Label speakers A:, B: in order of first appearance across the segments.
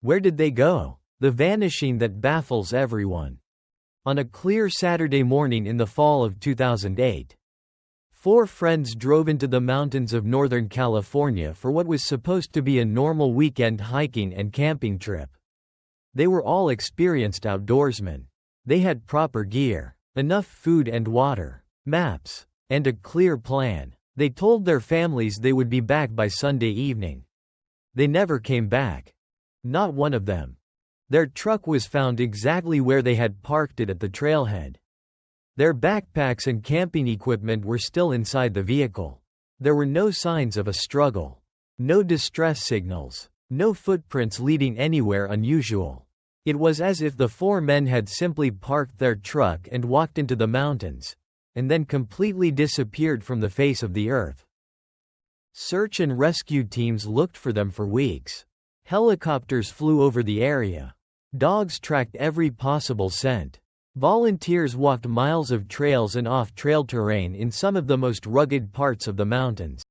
A: Where did they go? The vanishing that baffles everyone. On a clear Saturday morning in the fall of 2008, four friends drove into the mountains of Northern California for what was supposed to be a normal weekend hiking and camping trip. They were all experienced outdoorsmen. They had proper gear, enough food and water, maps, and a clear plan. They told their families they would be back by Sunday evening. They never came back. Not one of them. Their truck was found exactly where they had parked it at the trailhead. Their backpacks and camping equipment were still inside the vehicle. There were no signs of a struggle. No distress signals. No footprints leading anywhere unusual. It was as if the four men had simply parked their truck and walked into the mountains, and then completely disappeared from the face of the earth. Search and rescue teams looked for them for weeks. Helicopters flew over the area. Dogs tracked every possible scent. Volunteers walked miles of trails and off-trail terrain in some of the most rugged parts of the mountains.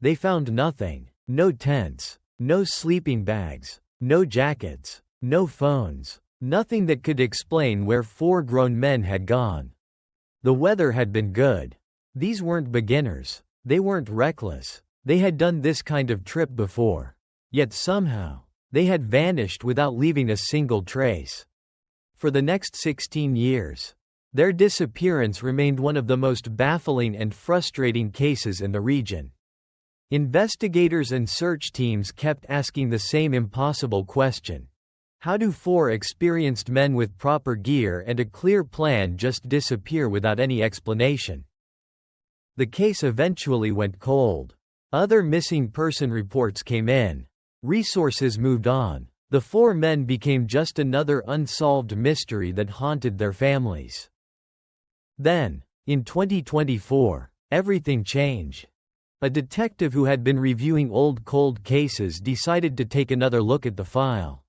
A: They found nothing. No tents. No sleeping bags. No jackets. No phones. Nothing that could explain where four grown men had gone. The weather had been good. These weren't beginners. They weren't reckless. They had done this kind of trip before. Yet somehow, they had vanished without leaving a single trace. For the next 16 years, their disappearance remained one of the most baffling and frustrating cases in the region. Investigators and search teams kept asking the same impossible question. How do four experienced men with proper gear and a clear plan just disappear without any explanation? The case eventually went cold. Other missing person reports came in. Resources moved on. The four men became just another unsolved mystery that haunted their families. Then, in 2024, everything changed. A detective who had been reviewing old cold cases decided to take another look at the file.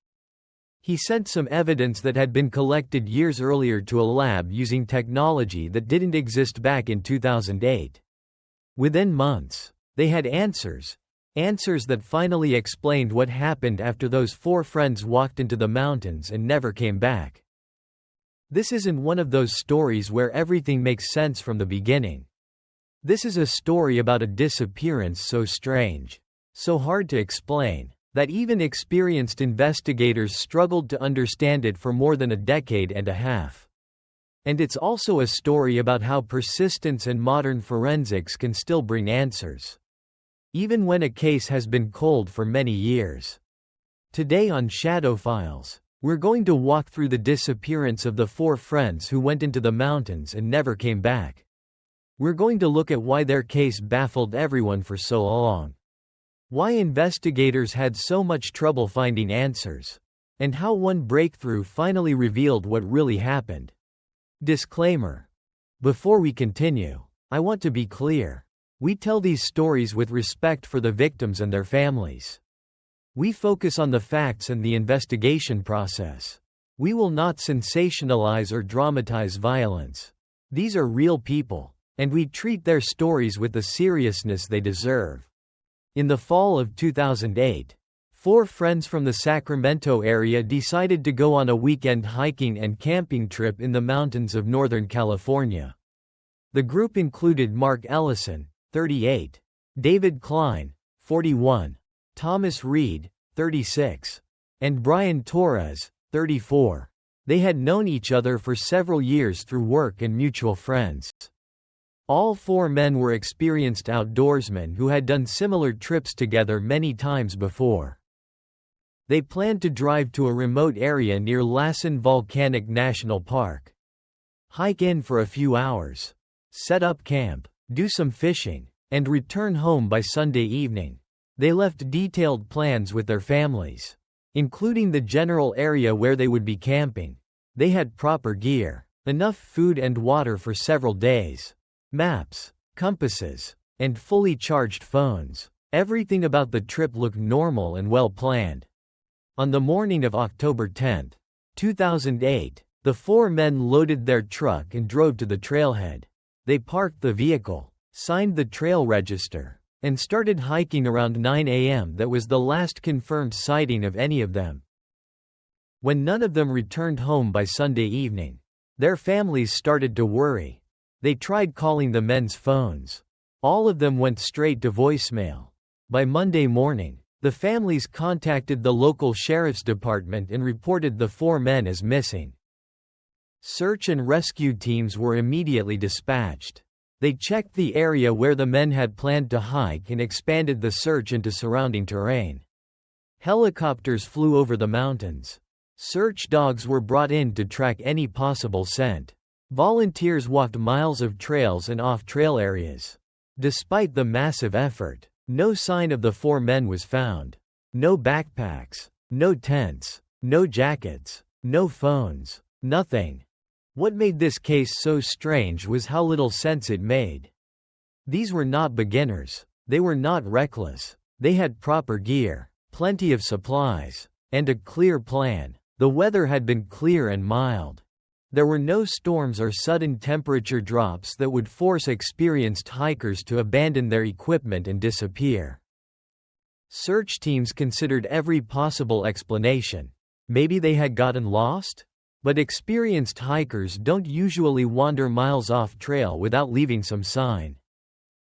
A: He sent some evidence that had been collected years earlier to a lab using technology that didn't exist back in 2008. Within months, they had answers that finally explained what happened after those four friends walked into the mountains and never came back. This isn't one of those stories where everything makes sense from the beginning. This is a story about a disappearance so strange, so hard to explain, that even experienced investigators struggled to understand it for more than a decade and a half. And it's also a story about how persistence and modern forensics can still bring answers, even when a case has been cold for many years. Today on Shadow Files, we're going to walk through the disappearance of the four friends who went into the mountains and never came back. We're going to look at why their case baffled everyone for so long, why investigators had so much trouble finding answers, and how one breakthrough finally revealed what really happened. Disclaimer. Before we continue, I want to be clear. We tell these stories with respect for the victims and their families. We focus on the facts and the investigation process. We will not sensationalize or dramatize violence. These are real people, and we treat their stories with the seriousness they deserve. In the fall of 2008, four friends from the Sacramento area decided to go on a weekend hiking and camping trip in the mountains of Northern California. The group included Mark Ellison, 38, David Klein, 41, Thomas Reed, 36, and Brian Torres, 34. They had known each other for several years through work and mutual friends. All four men were experienced outdoorsmen who had done similar trips together many times before. They planned to drive to a remote area near Lassen Volcanic National Park, hike in for a few hours, set up camp, do some fishing, and return home by Sunday evening. They left detailed plans with their families, including the general area where they would be camping. They had proper gear, enough food and water for several days, maps, compasses, and fully charged phones. Everything about the trip looked normal and well planned. On the morning of October 10, 2008, the four men loaded their truck and drove to the trailhead. They parked the vehicle, signed the trail register, and started hiking around 9 a.m. That was the last confirmed sighting of any of them. When none of them returned home by Sunday evening, their families started to worry. They tried calling the men's phones. All of them went straight to voicemail. By Monday morning, the families contacted the local sheriff's department and reported the 4 men as missing. Search and rescue teams were immediately dispatched. They checked the area where the men had planned to hike and expanded the search into surrounding terrain. Helicopters flew over the mountains. Search dogs were brought in to track any possible scent. Volunteers walked miles of trails and off-trail areas. Despite the massive effort, no sign of the 4 men was found. No backpacks, no tents, no jackets, no phones, nothing. What made this case so strange was how little sense it made. These were not beginners. They were not reckless. They had proper gear, plenty of supplies, and a clear plan. The weather had been clear and mild. There were no storms or sudden temperature drops that would force experienced hikers to abandon their equipment and disappear. Search teams considered every possible explanation. Maybe they had gotten lost? But experienced hikers don't usually wander miles off trail without leaving some sign.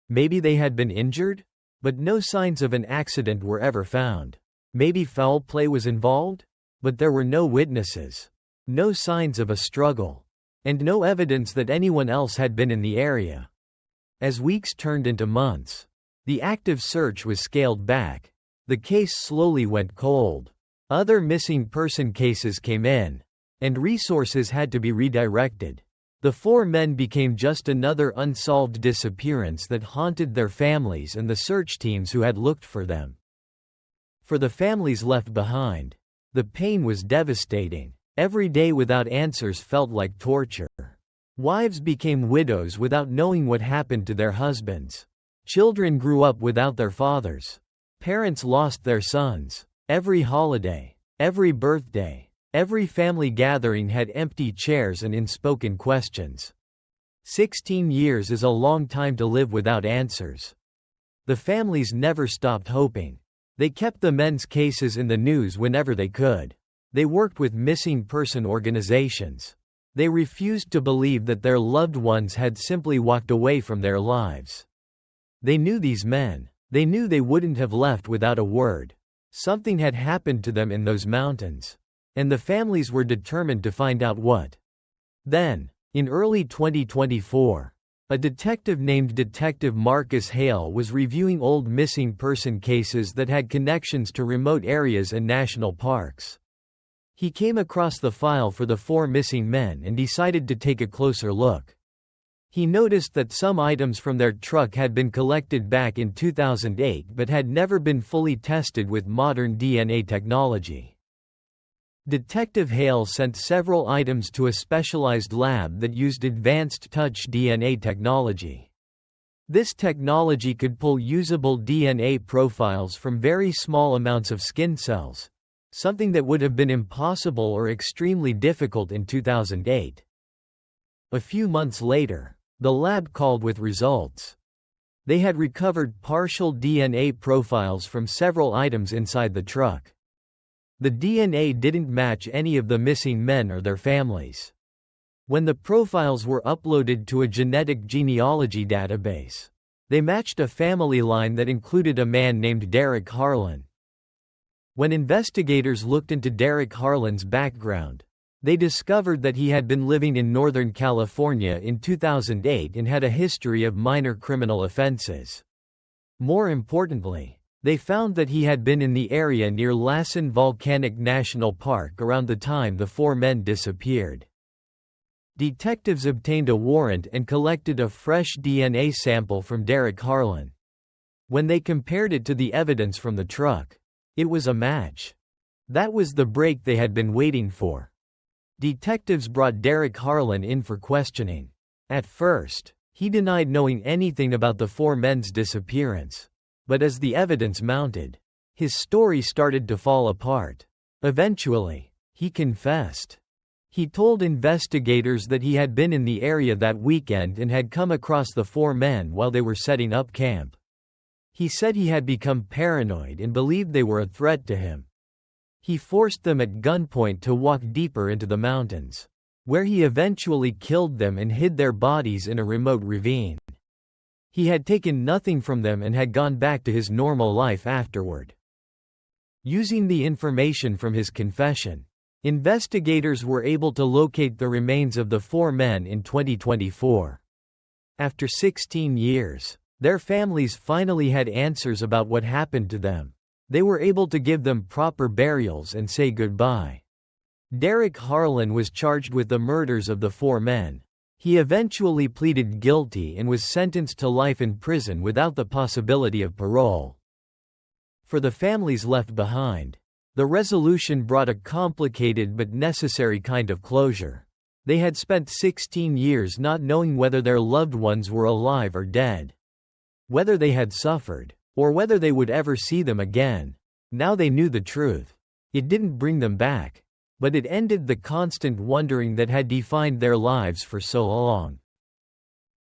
A: Maybe they had been injured? But no signs of an accident were ever found. Maybe foul play was involved? But there were no witnesses. No signs of a struggle. And no evidence that anyone else had been in the area. As weeks turned into months, the active search was scaled back. The case slowly went cold. Other missing person cases came in, and resources had to be redirected. The 4 men became just another unsolved disappearance that haunted their families and the search teams who had looked for them. For the families left behind, the pain was devastating. Every day without answers felt like torture. Wives became widows without knowing what happened to their husbands. Children grew up without their fathers. Parents lost their sons. Every holiday, every birthday, every family gathering had empty chairs and unspoken questions. 16 years is a long time to live without answers. The families never stopped hoping. They kept the men's cases in the news whenever they could. They worked with missing person organizations. They refused to believe that their loved ones had simply walked away from their lives. They knew these men. They knew they wouldn't have left without a word. Something had happened to them in those mountains. And the families were determined to find out what. Then, in early 2024, a detective named Detective Marcus Hale was reviewing old missing person cases that had connections to remote areas and national parks. He came across the file for the 4 missing men and decided to take a closer look. He noticed that some items from their truck had been collected back in 2008 but had never been fully tested with modern DNA technology. Detective Hale sent several items to a specialized lab that used advanced touch DNA technology. This technology could pull usable DNA profiles from very small amounts of skin cells, something that would have been impossible or extremely difficult in 2008. A few months later, the lab called with results. They had recovered partial DNA profiles from several items inside the truck. The DNA didn't match any of the missing men or their families. When the profiles were uploaded to a genetic genealogy database, they matched a family line that included a man named Derek Harlan. When investigators looked into Derek Harlan's background, they discovered that he had been living in Northern California in 2008 and had a history of minor criminal offenses. More importantly, they found that he had been in the area near Lassen Volcanic National Park around the time the 4 men disappeared. Detectives obtained a warrant and collected a fresh DNA sample from Derek Harlan. When they compared it to the evidence from the truck, it was a match. That was the break they had been waiting for. Detectives brought Derek Harlan in for questioning. At first, he denied knowing anything about the 4 men's disappearance. But as the evidence mounted, his story started to fall apart. Eventually, he confessed. He told investigators that he had been in the area that weekend and had come across the 4 men while they were setting up camp. He said he had become paranoid and believed they were a threat to him. He forced them at gunpoint to walk deeper into the mountains, where he eventually killed them and hid their bodies in a remote ravine. He had taken nothing from them and had gone back to his normal life afterward. Using the information from his confession, investigators were able to locate the remains of the 4 men in 2024. After 16 years, their families finally had answers about what happened to them. They were able to give them proper burials and say goodbye. Derek Harlan was charged with the murders of the 4 men. He eventually pleaded guilty and was sentenced to life in prison without the possibility of parole. For the families left behind, the resolution brought a complicated but necessary kind of closure. They had spent 16 years not knowing whether their loved ones were alive or dead, whether they had suffered, or whether they would ever see them again. Now they knew the truth. It didn't bring them back, but it ended the constant wondering that had defined their lives for so long.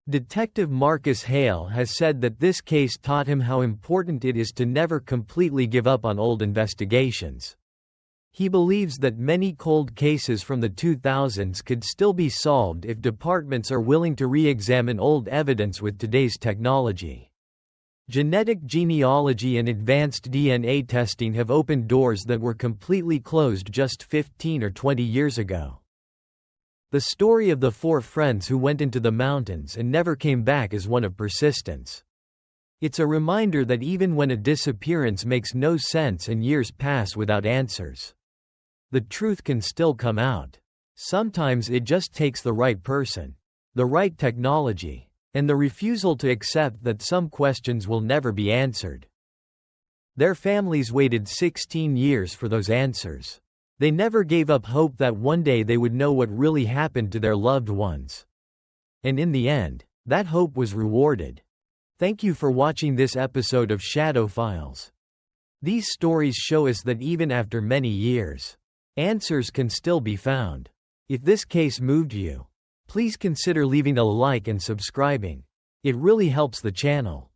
A: Detective Marcus Hale has said that this case taught him how important it is to never completely give up on old investigations. He believes that many cold cases from the 2000s could still be solved if departments are willing to re-examine old evidence with today's technology. Genetic genealogy and advanced DNA testing have opened doors that were completely closed just 15 or 20 years ago. The story of the 4 friends who went into the mountains and never came back is one of persistence. It's a reminder that even when a disappearance makes no sense and years pass without answers, the truth can still come out. Sometimes it just takes the right person, the right technology, and the refusal to accept that some questions will never be answered. Their families waited 16 years for those answers. They never gave up hope that one day they would know what really happened to their loved ones. And in the end, that hope was rewarded. Thank you for watching this episode of Shadow Files. These stories show us that even after many years, answers can still be found. If this case moved you, please consider leaving a like and subscribing. It really helps the channel.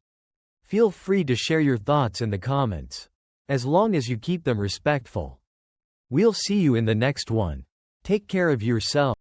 A: Feel free to share your thoughts in the comments, as long as you keep them respectful. We'll see you in the next one. Take care of yourself.